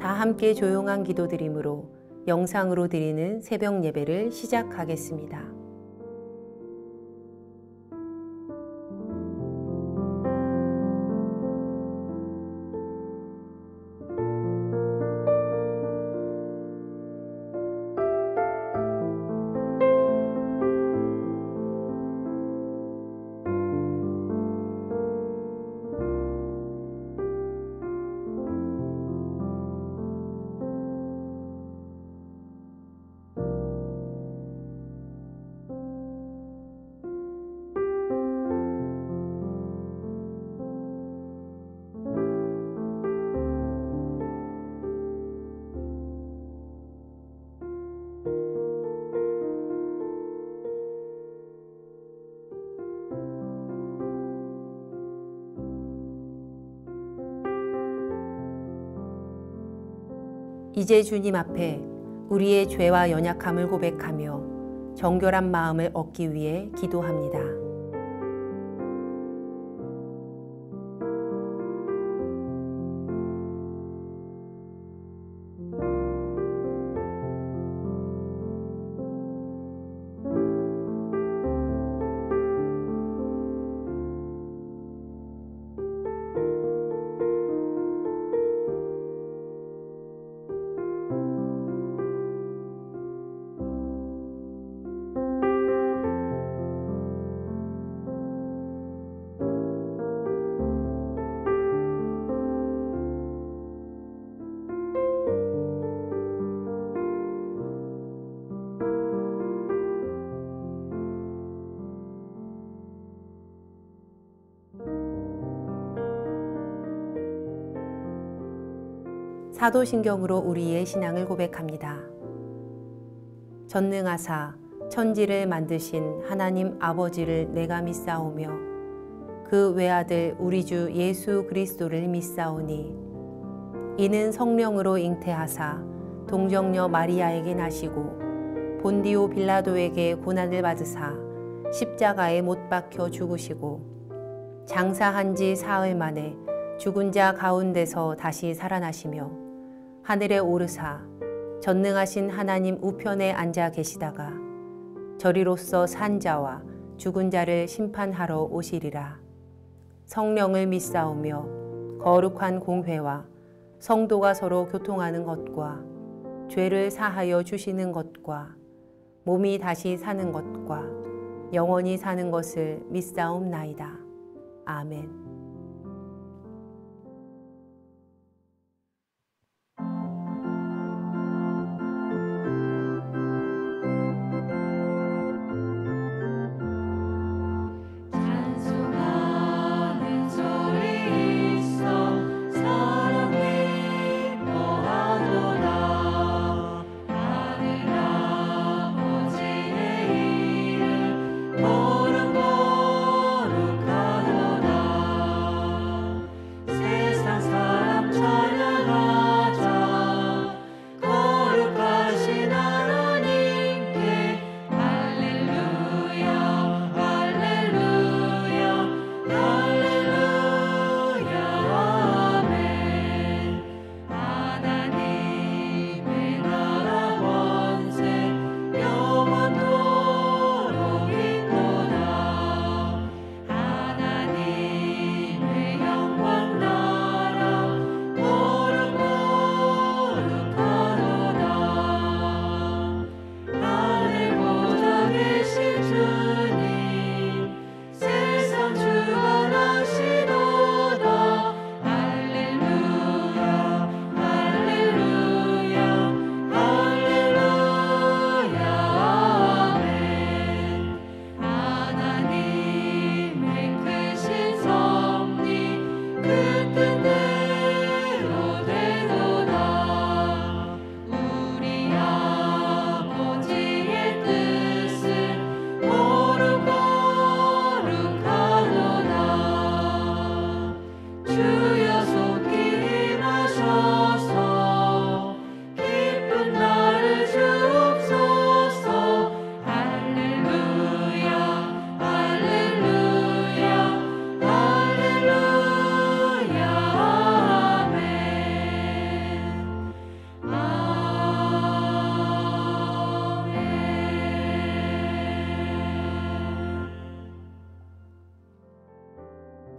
다 함께 조용한 기도드림으로 영상으로 드리는 새벽 예배를 시작하겠습니다. 이제 주님 앞에 우리의 죄와 연약함을 고백하며 정결한 마음을 얻기 위해 기도합니다. 사도신경으로 우리의 신앙을 고백합니다. 전능하사 천지를 만드신 하나님 아버지를 내가 믿사오며 그 외아들 우리 주 예수 그리스도를 믿사오니 이는 성령으로 잉태하사 동정녀 마리아에게 나시고 본디오 빌라도에게 고난을 받으사 십자가에 못 박혀 죽으시고 장사한 지 사흘 만에 죽은 자 가운데서 다시 살아나시며 하늘에 오르사 전능하신 하나님 우편에 앉아 계시다가 저리로서 산 자와 죽은 자를 심판하러 오시리라. 성령을 믿사오며 거룩한 공회와 성도가 서로 교통하는 것과 죄를 사하여 주시는 것과 몸이 다시 사는 것과 영원히 사는 것을 믿사옵나이다. 아멘.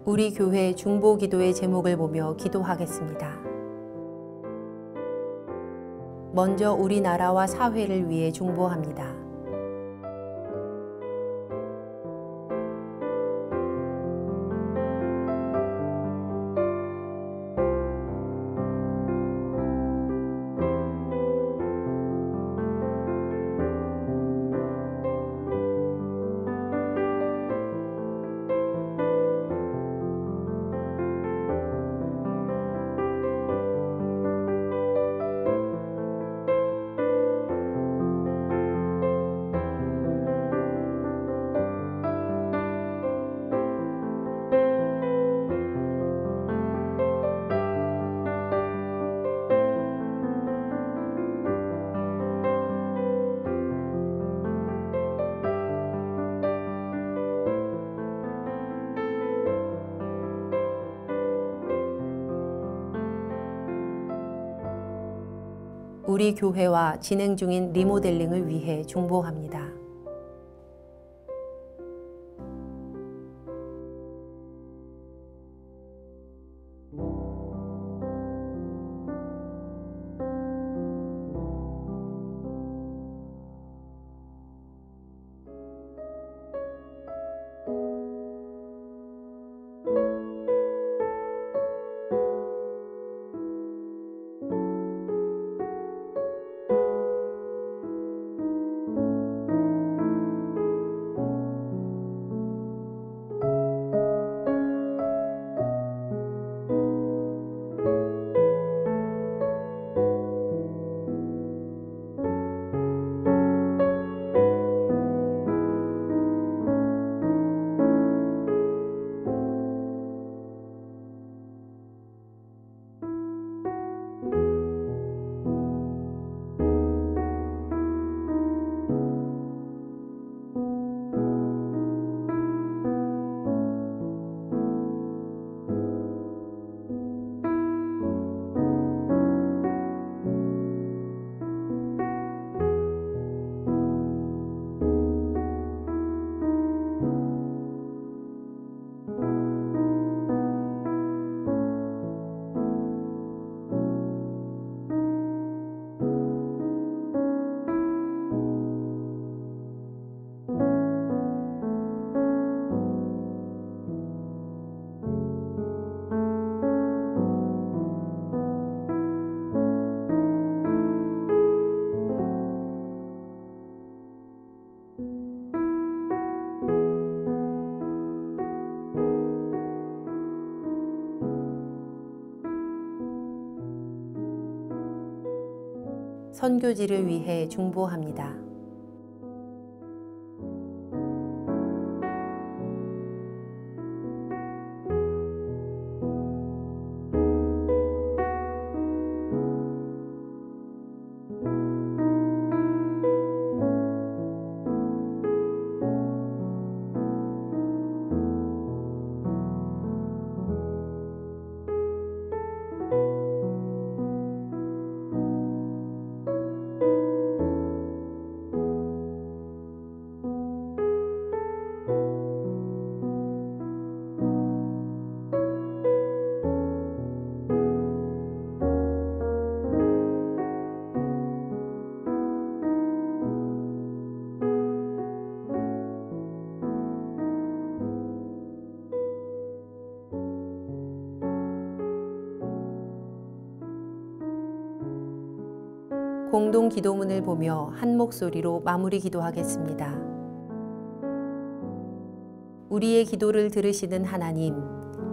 우리 교회 중보 기도의 제목을 보며 기도하겠습니다. 먼저 우리나라와 사회를 위해 중보합니다. 우리 교회와 진행 중인 리모델링을 위해 중보합니다. 선교지를 위해 중보합니다. 공동 기도문을 보며 한 목소리로 마무리 기도하겠습니다. 우리의 기도를 들으시는 하나님,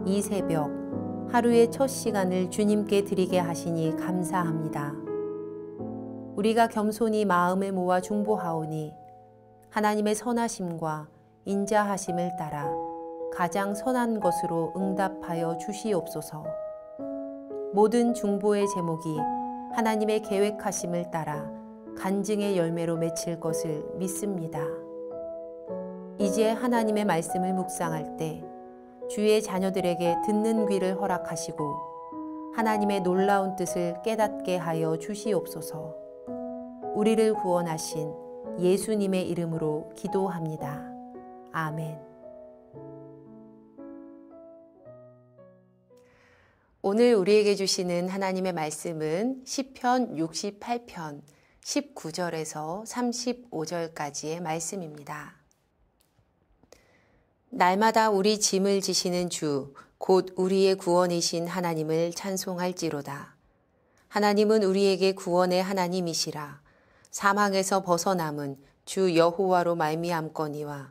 이 새벽 하루의 첫 시간을 주님께 드리게 하시니 감사합니다. 우리가 겸손히 마음을 모아 중보하오니 하나님의 선하심과 인자하심을 따라 가장 선한 것으로 응답하여 주시옵소서. 모든 중보의 제목이 하나님의 계획하심을 따라 간증의 열매로 맺힐 것을 믿습니다. 이제 하나님의 말씀을 묵상할 때 주의 자녀들에게 듣는 귀를 허락하시고 하나님의 놀라운 뜻을 깨닫게 하여 주시옵소서. 우리를 구원하신 예수님의 이름으로 기도합니다. 아멘. 오늘 우리에게 주시는 하나님의 말씀은 시편 68편 19절에서 35절까지의 말씀입니다. 날마다 우리 짐을 지시는 주, 곧 우리의 구원이신 하나님을 찬송할지로다. 하나님은 우리에게 구원의 하나님이시라. 사망에서 벗어남은 주 여호와로 말미암거니와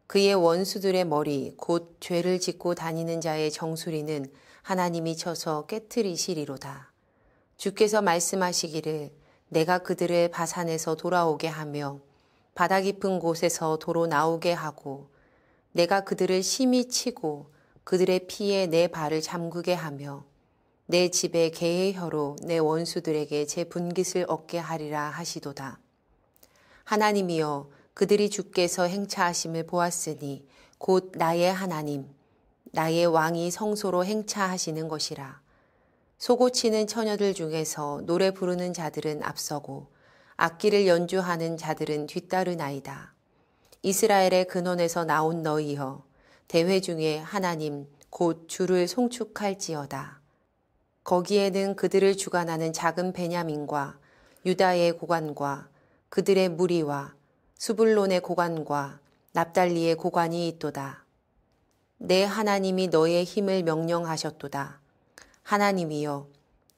그의 원수들의 머리 곧 죄를 짓고 다니는 자의 정수리는 하나님이 쳐서 깨트리시리로다. 주께서 말씀하시기를 내가 그들을 바산에서 돌아오게 하며 바다 깊은 곳에서 도로 나오게 하고 내가 그들을 심히 치고 그들의 피에 내 발을 잠그게 하며 내 집에 개의 혀로 내 원수들에게 제 분깃을 얻게 하리라 하시도다. 하나님이여 그들이 주께서 행차하심을 보았으니 곧 나의 하나님 나의 왕이 성소로 행차하시는 것이라. 소고치는 처녀들 중에서 노래 부르는 자들은 앞서고 악기를 연주하는 자들은 뒤따르나이다. 이스라엘의 근원에서 나온 너희여 대회 중에 하나님 곧 주를 송축할지어다. 거기에는 그들을 주관하는 작은 베냐민과 유다의 고관과 그들의 무리와 수불론의 고관과 납달리의 고관이 있도다. 내 하나님이 너의 힘을 명령하셨도다. 하나님이여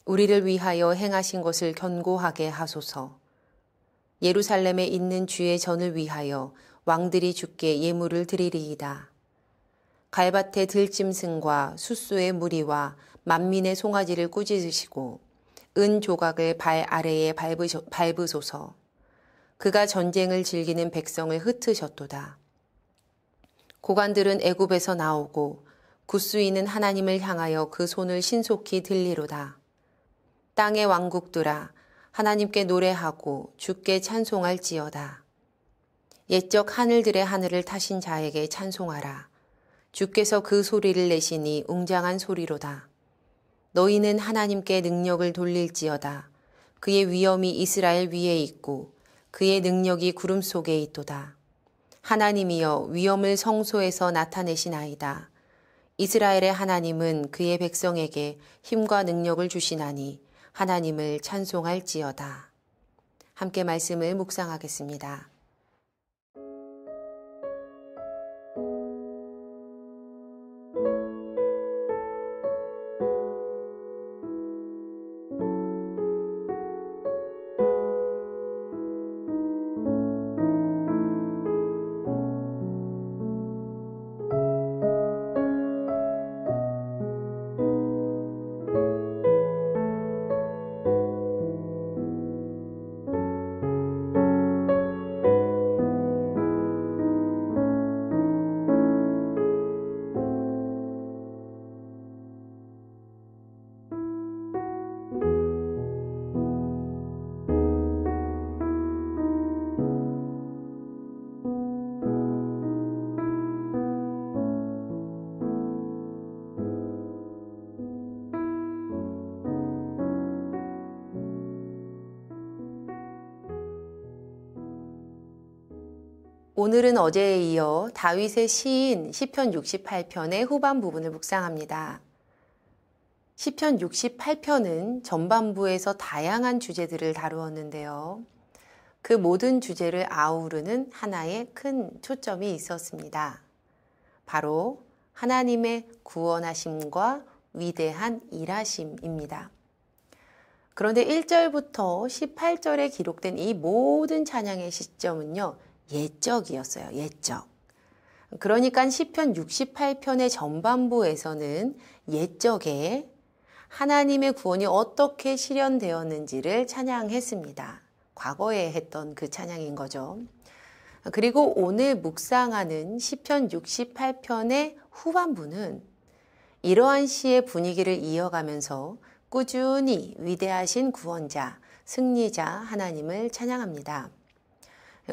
우리를 위하여 행하신 것을 견고하게 하소서. 예루살렘에 있는 주의 전을 위하여 왕들이 주께 예물을 드리리이다. 갈밭의 들짐승과 숫소의 무리와 만민의 송아지를 꾸짖으시고 은 조각을 발 아래에 밟으소서. 그가 전쟁을 즐기는 백성을 흩으셨도다. 고관들은 애굽에서 나오고 굿수인은 하나님을 향하여 그 손을 신속히 들리로다. 땅의 왕국들아 하나님께 노래하고 주께 찬송할지어다. 옛적 하늘들의 하늘을 타신 자에게 찬송하라. 주께서 그 소리를 내시니 웅장한 소리로다. 너희는 하나님께 능력을 돌릴지어다. 그의 위엄이 이스라엘 위에 있고 그의 능력이 구름 속에 있도다. 하나님이여 위엄을 성소에서 나타내시나이다. 이스라엘의 하나님은 그의 백성에게 힘과 능력을 주시나니 하나님을 찬송할지어다. 함께 말씀을 묵상하겠습니다. 오늘은 어제에 이어 다윗의 시인 시편 68편의 후반 부분을 묵상합니다. 시편 68편은 전반부에서 다양한 주제들을 다루었는데요. 그 모든 주제를 아우르는 하나의 큰 초점이 있었습니다. 바로 하나님의 구원하심과 위대한 일하심입니다. 그런데 1절부터 18절에 기록된 이 모든 찬양의 시점은요. 예적이었어요. 예적. 그러니까 시편 68편의 전반부에서는 예적에 하나님의 구원이 어떻게 실현되었는지를 찬양했습니다. 과거에 했던 그 찬양인 거죠. 그리고 오늘 묵상하는 시편 68편의 후반부는 이러한 시의 분위기를 이어가면서 꾸준히 위대하신 구원자, 승리자 하나님을 찬양합니다.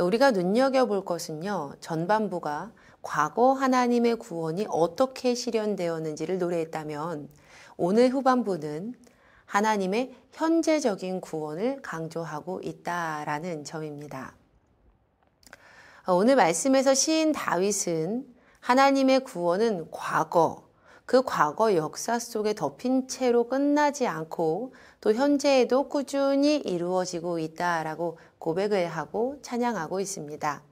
우리가 눈여겨볼 것은요. 전반부가 과거 하나님의 구원이 어떻게 실현되었는지를 노래했다면 오늘 후반부는 하나님의 현재적인 구원을 강조하고 있다라는 점입니다. 오늘 말씀에서 시인 다윗은 하나님의 구원은 과거 그 과거 역사 속에 덮인 채로 끝나지 않고 또 현재에도 꾸준히 이루어지고 있다라고 고백을 하고 찬양하고 있습니다.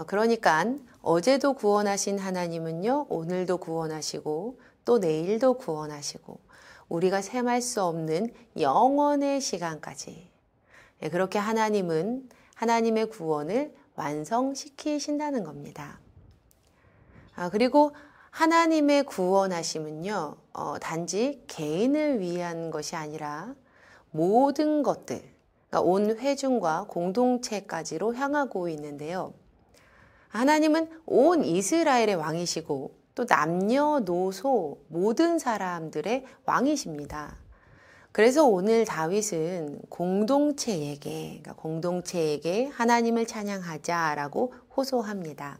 그러니까 어제도 구원하신 하나님은요, 오늘도 구원하시고 또 내일도 구원하시고 우리가 셈할 수 없는 영원의 시간까지 그렇게 하나님은 하나님의 구원을 완성시키신다는 겁니다. 그리고 하나님의 구원하심은요, 단지 개인을 위한 것이 아니라 모든 것들, 그러니까 온 회중과 공동체까지로 향하고 있는데요. 하나님은 온 이스라엘의 왕이시고 또 남녀노소 모든 사람들의 왕이십니다. 그래서 오늘 다윗은 공동체에게 하나님을 찬양하자라고 호소합니다.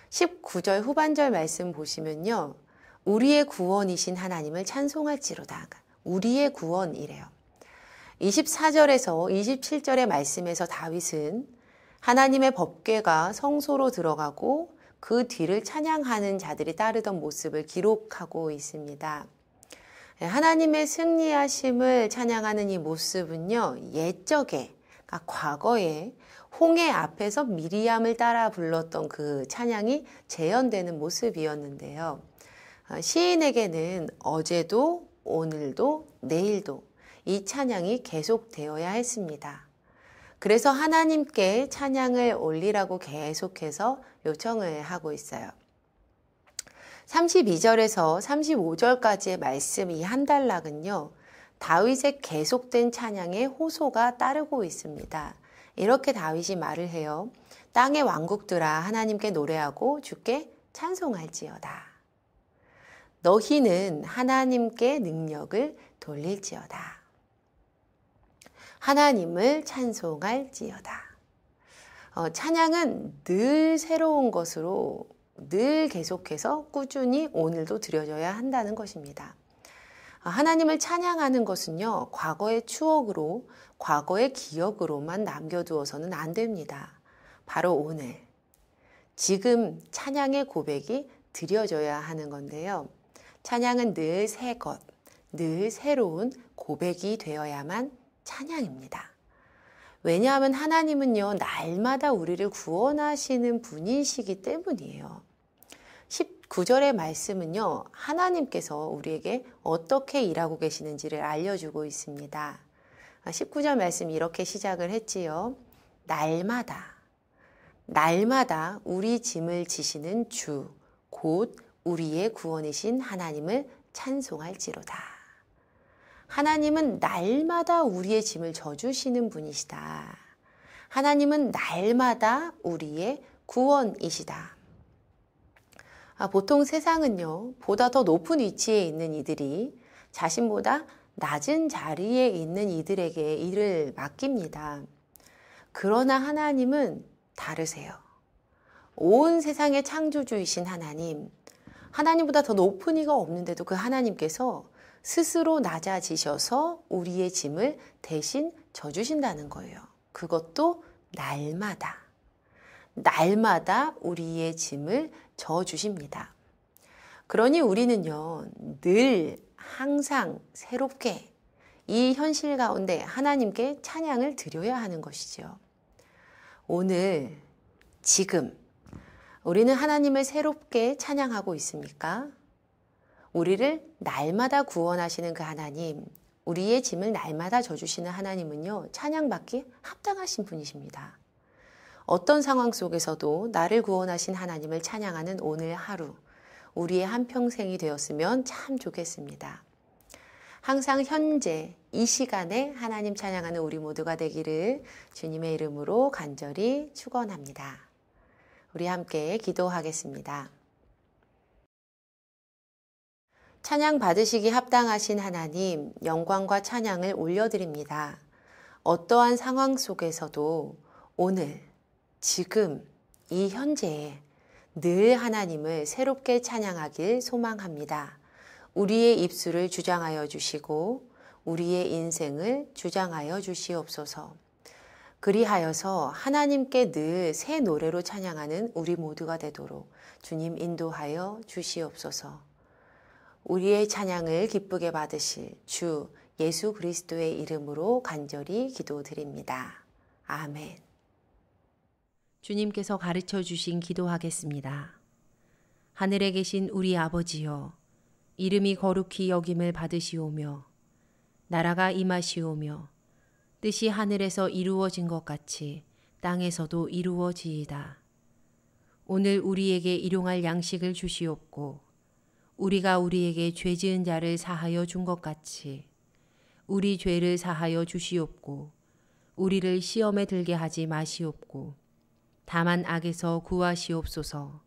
19절 후반절 말씀 보시면요. 우리의 구원이신 하나님을 찬송할지로다. 우리의 구원이래요. 24절에서 27절의 말씀에서 다윗은 하나님의 법궤가 성소로 들어가고 그 뒤를 찬양하는 자들이 따르던 모습을 기록하고 있습니다. 하나님의 승리하심을 찬양하는 이 모습은요, 옛적에, 그러니까 과거에 홍해 앞에서 미리암을 따라 불렀던 그 찬양이 재현되는 모습이었는데요. 시인에게는 어제도, 오늘도, 내일도 이 찬양이 계속되어야 했습니다. 그래서 하나님께 찬양을 올리라고 계속해서 요청을 하고 있어요. 32절에서 35절까지의 말씀 이 한 단락은요, 다윗의 계속된 찬양의 호소가 따르고 있습니다. 이렇게 다윗이 말을 해요. 땅의 왕국들아 하나님께 노래하고 주께 찬송할지어다. 너희는 하나님께 능력을 돌릴지어다. 하나님을 찬송할지어다. 찬양은 늘 새로운 것으로 늘 계속해서 꾸준히 오늘도 드려져야 한다는 것입니다. 하나님을 찬양하는 것은요, 과거의 추억으로, 과거의 기억으로만 남겨두어서는 안 됩니다. 바로 오늘, 지금 찬양의 고백이 드려져야 하는 건데요. 찬양은 늘 새 것, 늘 새로운 고백이 되어야만 찬양입니다. 왜냐하면 하나님은요, 날마다 우리를 구원하시는 분이시기 때문이에요. 19절의 말씀은요, 하나님께서 우리에게 어떻게 일하고 계시는지를 알려주고 있습니다. 19절 말씀 이렇게 시작을 했지요. 날마다 우리 짐을 지시는 주, 곧 우리의 구원이신 하나님을 찬송할지로다. 하나님은 날마다 우리의 짐을 져주시는 분이시다. 하나님은 날마다 우리의 구원이시다. 보통 세상은요, 보다 더 높은 위치에 있는 이들이 자신보다 낮은 자리에 있는 이들에게 일을 맡깁니다. 그러나 하나님은 다르세요. 온 세상의 창조주이신 하나님, 하나님보다 더 높은 이가 없는데도 그 하나님께서 스스로 낮아지셔서 우리의 짐을 대신 져주신다는 거예요. 그것도 날마다 우리의 짐을 져주십니다. 그러니 우리는요, 늘 항상 새롭게 이 현실 가운데 하나님께 찬양을 드려야 하는 것이죠. 오늘, 지금 우리는 하나님을 새롭게 찬양하고 있습니까? 우리를 날마다 구원하시는 그 하나님, 우리의 짐을 날마다 져주시는 하나님은요, 찬양받기 합당하신 분이십니다. 어떤 상황 속에서도 나를 구원하신 하나님을 찬양하는 오늘 하루, 우리의 한평생이 되었으면 참 좋겠습니다. 항상 현재 이 시간에 하나님 찬양하는 우리 모두가 되기를 주님의 이름으로 간절히 축원합니다. 우리 함께 기도하겠습니다. 찬양 받으시기 합당하신 하나님, 영광과 찬양을 올려드립니다. 어떠한 상황 속에서도 오늘, 지금, 이 현재에 늘 하나님을 새롭게 찬양하길 소망합니다. 우리의 입술을 주장하여 주시고 우리의 인생을 주장하여 주시옵소서. 그리하여서 하나님께 늘 새 노래로 찬양하는 우리 모두가 되도록 주님 인도하여 주시옵소서. 우리의 찬양을 기쁘게 받으실 주 예수 그리스도의 이름으로 간절히 기도드립니다. 아멘. 주님께서 가르쳐 주신 기도하겠습니다. 하늘에 계신 우리 아버지여, 이름이 거룩히 여김을 받으시오며 나라가 임하시오며 뜻이 하늘에서 이루어진 것 같이 땅에서도 이루어지이다. 오늘 우리에게 일용할 양식을 주시옵고 우리가 우리에게 죄 지은 자를 사하여 준 것 같이 우리 죄를 사하여 주시옵고 우리를 시험에 들게 하지 마시옵고 다만 악에서 구하시옵소서.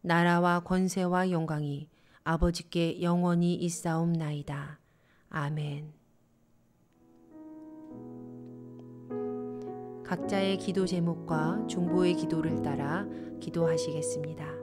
나라와 권세와 영광이 아버지께 영원히 있사옵나이다. 아멘. 각자의 기도 제목과 중보의 기도를 따라 기도하시겠습니다.